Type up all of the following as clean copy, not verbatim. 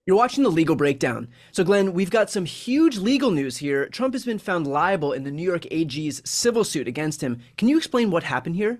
You're watching the legal breakdown. So, Glenn, we've got some huge legal news here. Trump has been found liable in the New York AG's civil suit against him. Can you explain what happened here?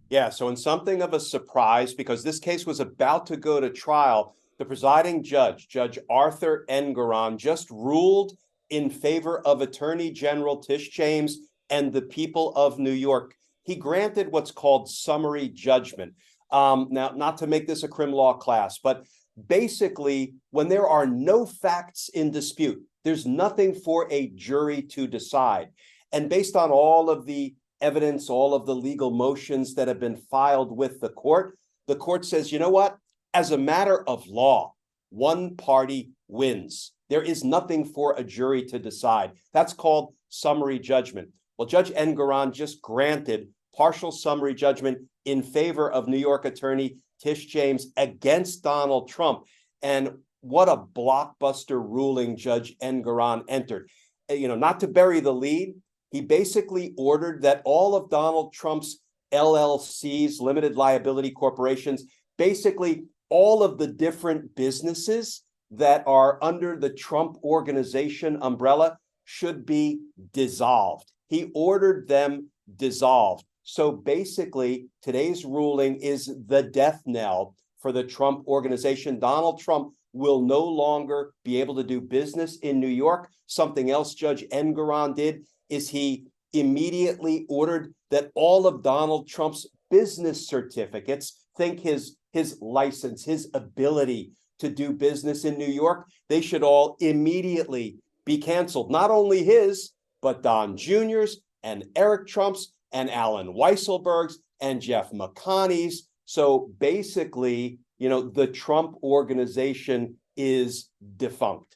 Yeah, so in something of a surprise, because this case was about to go to trial, the presiding judge, Judge Arthur Engoron, just ruled in favor of Attorney General Tish James and the people of New York. He granted what's called summary judgment. Now, not to make this a crim law class, but basically, when there are no facts in dispute, there's nothing for a jury to decide. And based on all of the evidence, all of the legal motions that have been filed with the court says, you know what? As a matter of law, one party wins. There is nothing for a jury to decide. That's called summary judgment. Well, Judge Engoron just granted partial summary judgment in favor of New York Attorney Tish James against Donald Trump. And what a blockbuster ruling Judge Engoron entered. Not to bury the lead, he basically ordered that all of Donald Trump's LLCs, limited liability corporations, basically all of the different businesses that are under the Trump Organization umbrella should be dissolved. He ordered them dissolved. So basically, today's ruling is the death knell for the Trump Organization. Donald Trump will no longer be able to do business in New York. Something else Judge Engoron did is he immediately ordered that all of Donald Trump's business certificates, think his license, his ability to do business in New York, they should all immediately be canceled. Not only his, but Don Jr.'s and Eric Trump's and Alan Weisselberg's and Jeff McConney's. So basically, the Trump Organization is defunct.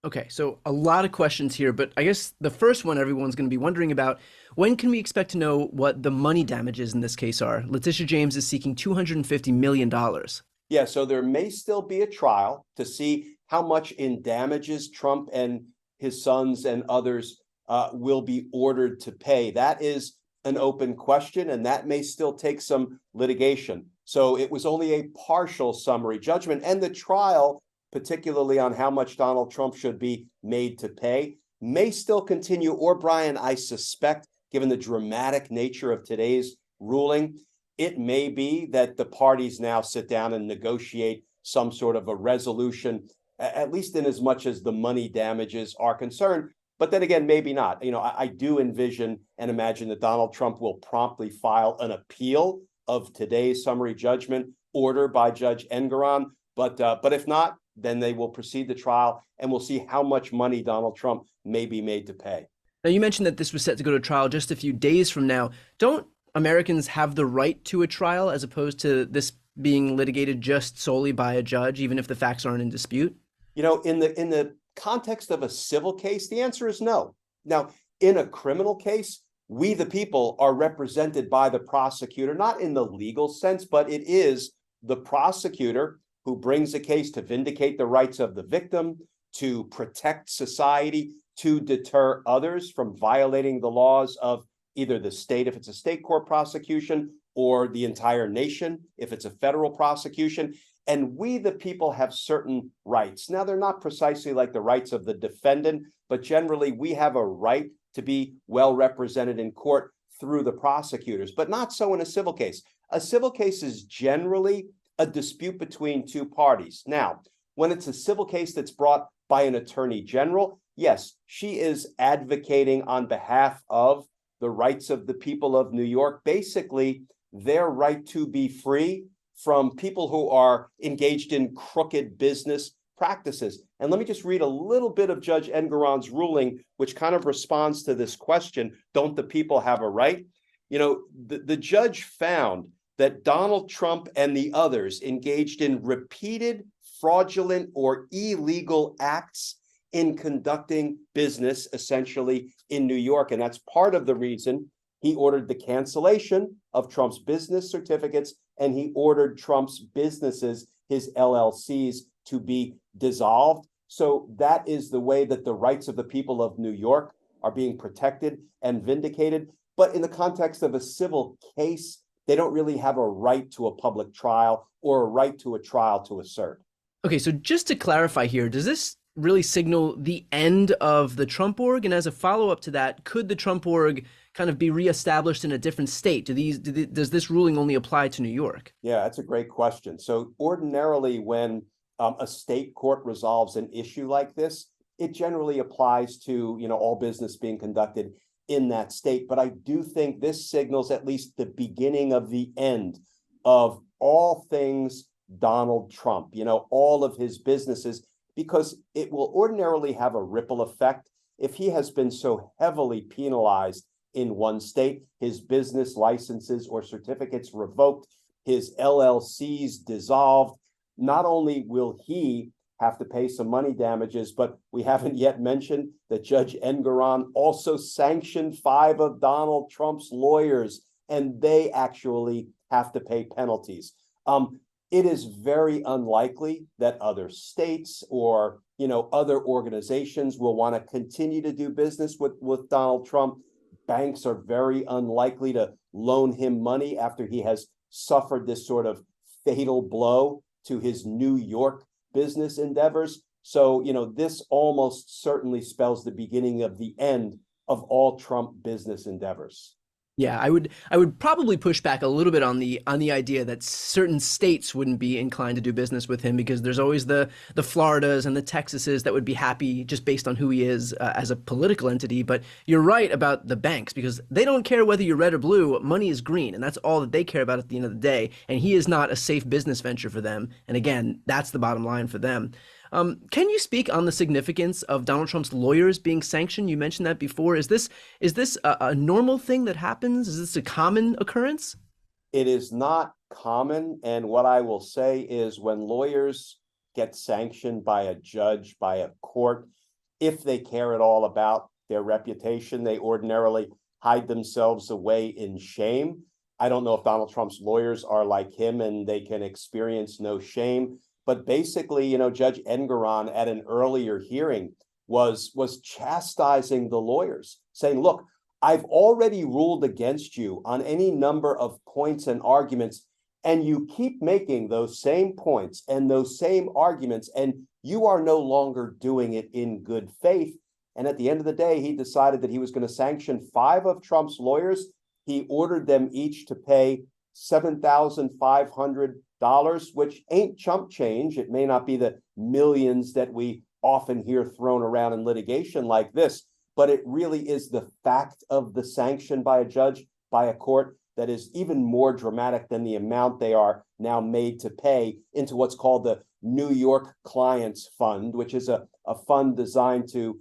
Okay, so a lot of questions here, but I guess the first one everyone's going to be wondering about, when can we expect to know what the money damages in this case are? Letitia James is seeking $250 million. Yeah, so there may still be a trial to see how much in damages Trump and his sons and others will be ordered to pay. That is an open question, and that may still take some litigation. So it was only a partial summary judgment, and the trial, particularly on how much Donald Trump should be made to pay, may still continue. Or, Brian, I suspect, given the dramatic nature of today's ruling, it may be that the parties now sit down and negotiate some sort of a resolution, at least in as much as the money damages are concerned. But then again, maybe not. I do envision and imagine that Donald Trump will promptly file an appeal of today's summary judgment order by Judge Engoron. But if not, then they will proceed to trial, and we'll see how much money Donald Trump may be made to pay. Now, you mentioned that this was set to go to trial just a few days from now. Don't Americans have the right to a trial as opposed to this being litigated just solely by a judge, even if the facts aren't in dispute? In the context of a civil case, the answer is no. Now, in a criminal case, we, the people, are represented by the prosecutor, not in the legal sense, but it is the prosecutor who brings a case to vindicate the rights of the victim, to protect society, to deter others from violating the laws of either the state, if it's a state court prosecution, or the entire nation, if it's a federal prosecution. And we, the people, have certain rights. Now, they're not precisely like the rights of the defendant, but generally we have a right to be well represented in court through the prosecutors, but not so in a civil case. A civil case is generally a dispute between two parties. Now, when it's a civil case that's brought by an attorney general, yes, she is advocating on behalf of the rights of the people of New York, basically their right to be free from people who are engaged in crooked business practices. And let me just read a little bit of Judge Engoron's which kind of responds to this question, don't the people have a right? The judge found that Donald Trump and the others engaged in repeated fraudulent or illegal acts in conducting business, essentially, in New York. And that's part of the reason he ordered the cancellation of Trump's business certificates, and he ordered Trump's businesses, his LLCs, to be dissolved. So that is the way that the rights of the people of New York are being protected and vindicated. But in the context of a civil case, they don't really have a right to a public trial or a right to a trial to assert. Okay, so just to clarify here, does this really signal the end of the Trump org? And as a follow-up to that, could the Trump org kind of be reestablished in a different state? Does this ruling only apply to New York? Yeah, that's a great question. So ordinarily, when a state court resolves an issue like this, it generally applies to, all business being conducted in that state. But I do think this signals at least the beginning of the end of all things Donald Trump, all of his businesses, because it will ordinarily have a ripple effect if he has been so heavily penalized in one state, his business licenses or certificates revoked, his LLCs dissolved. Not only will he have to pay some money damages, but we haven't yet mentioned that Judge Engoron also sanctioned 5 of Donald Trump's lawyers, and they actually have to pay penalties. It is very unlikely that other states or other organizations will want to continue to do business with Donald Trump. Banks are very unlikely to loan him money after he has suffered this sort of fatal blow to his New York business endeavors. So, this almost certainly spells the beginning of the end of all Trump business endeavors. Yeah, I would probably push back a little bit on the idea that certain states wouldn't be inclined to do business with him because there's always the Floridas and the Texases that would be happy just based on who he is as a political entity. But you're right about the banks because they don't care whether you're red or blue. Money is green, and that's all that they care about at the end of the day. And he is not a safe business venture for them. And again, that's the bottom line for them. Can you speak on the significance of Donald Trump's lawyers being sanctioned? You mentioned that before. Is this a normal thing that happens? Is this a common occurrence? It is not common. And what I will say is when lawyers get sanctioned by a judge, by a court, if they care at all about their reputation, they ordinarily hide themselves away in shame. I don't know if Donald Trump's lawyers are like him and they can experience no shame. But basically, Judge Engoron at an earlier hearing was chastising the lawyers, saying, look, I've already ruled against you on any number of points and arguments, and you keep making those same points and those same arguments, and you are no longer doing it in good faith. And at the end of the day, he decided that he was going to sanction 5 of Trump's lawyers. He ordered them each to pay $7,500, which ain't chump change. It may not be the millions that we often hear thrown around in litigation like this, but it really is the fact of the sanction by a judge, by a court, that is even more dramatic than the amount they are now made to pay into what's called the New York Clients Fund, which is a fund designed to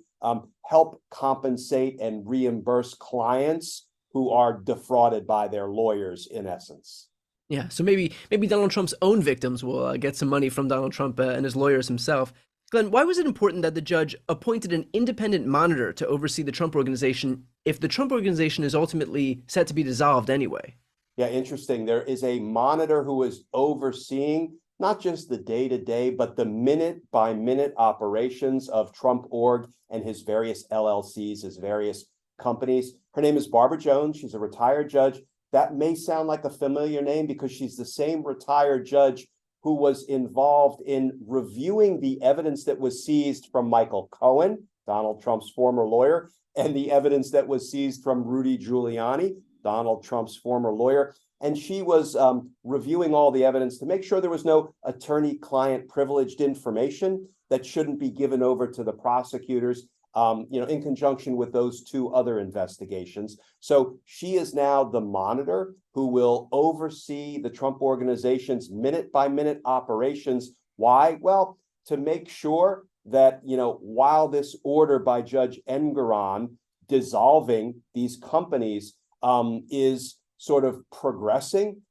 help compensate and reimburse clients who are defrauded by their lawyers, in essence. Yeah, so maybe Donald Trump's own victims will get some money from Donald Trump and his lawyers himself. Glenn, why was it important that the judge appointed an independent monitor to oversee the Trump organization if the Trump organization is ultimately set to be dissolved anyway? Yeah, interesting. There is a monitor who is overseeing not just the day-to-day, but the minute-by-minute operations of Trump Org and his various LLCs, his various companies. Her name is Barbara Jones. She's a retired judge. That may sound like a familiar name because she's the same retired judge who was involved in reviewing the evidence that was seized from Michael Cohen, Donald Trump's former lawyer, and the evidence that was seized from Rudy Giuliani, Donald Trump's former lawyer. And she was reviewing all the evidence to make sure there was no attorney-client privileged information that shouldn't be given over to the prosecutors, in conjunction with those 2 other investigations. So she is now the monitor who will oversee the Trump organization's minute-by-minute operations. Why? Well, to make sure that, while this order by Judge Engoron dissolving these companies is sort of progressing,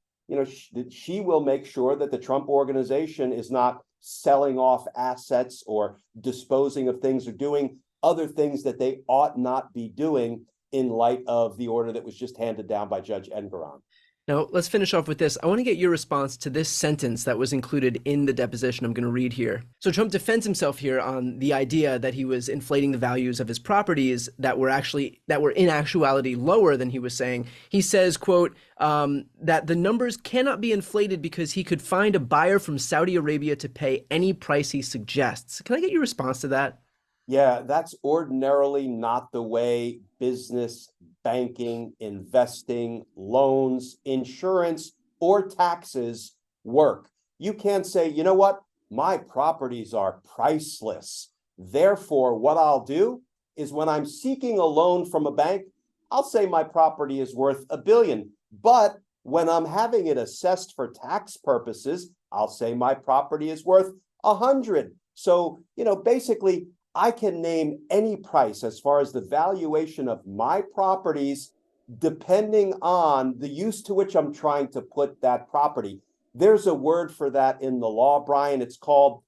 she will make sure that the Trump organization is not selling off assets or disposing of things or doing other things that they ought not be doing in light of the order that was just handed down by Judge Engoron. Now, let's finish off with this. I want to get your response to this sentence that was included in the deposition I'm going to read here. So Trump defends himself here on the idea that he was inflating the values of his properties that were in actuality lower than he was saying. He says, quote, that the numbers cannot be inflated because he could find a buyer from Saudi Arabia to pay any price he suggests. Can I get your response to that? Yeah, that's ordinarily not the way business, banking, investing, loans, insurance, or taxes work. You can't say, you know what, my properties are priceless. Therefore, what I'll do is when I'm seeking a loan from a bank, I'll say my property is worth $1 billion. But when I'm having it assessed for tax purposes, I'll say my property is worth 100. So, basically, I can name any price as far as the valuation of my properties, depending on the use to which I'm trying to put that property. There's a word for that in the law, Brian. It's called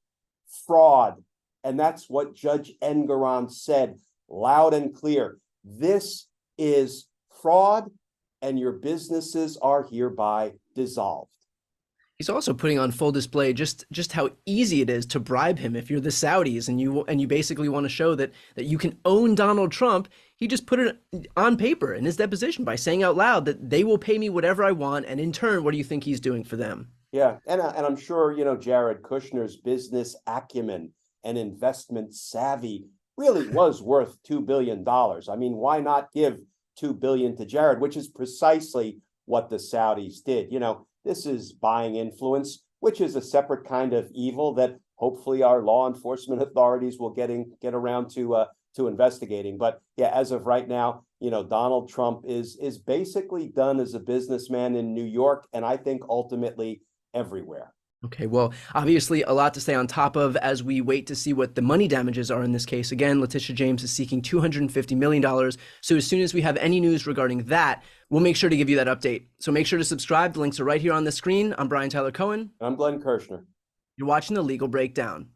fraud. And that's what Judge Engoron said loud and clear. This is fraud, and your businesses are hereby dissolved. He's also putting on full display just how easy it is to bribe him if you're the Saudis and you basically want to show that you can own Donald Trump. He just put it on paper in his deposition by saying out loud that they will pay me whatever I want, and in turn, what do you think he's doing for them? Yeah, and I'm sure Jared Kushner's business acumen and investment savvy really was worth $2 billion. I mean, why not give $2 billion to Jared, which is precisely what the Saudis did. This is buying influence, which is a separate kind of evil that hopefully our law enforcement authorities will get around to investigating. But yeah, as of right now, Donald Trump is basically done as a businessman in New York, and I think ultimately everywhere. Okay, well, obviously a lot to stay on top of as we wait to see what the money damages are in this case. Again, Letitia James is seeking $250 million. So as soon as we have any news regarding that, we'll make sure to give you that update. So make sure to subscribe. The links are right here on the screen. I'm Brian Tyler Cohen. I'm Glenn Kirshner. You're watching The Legal Breakdown.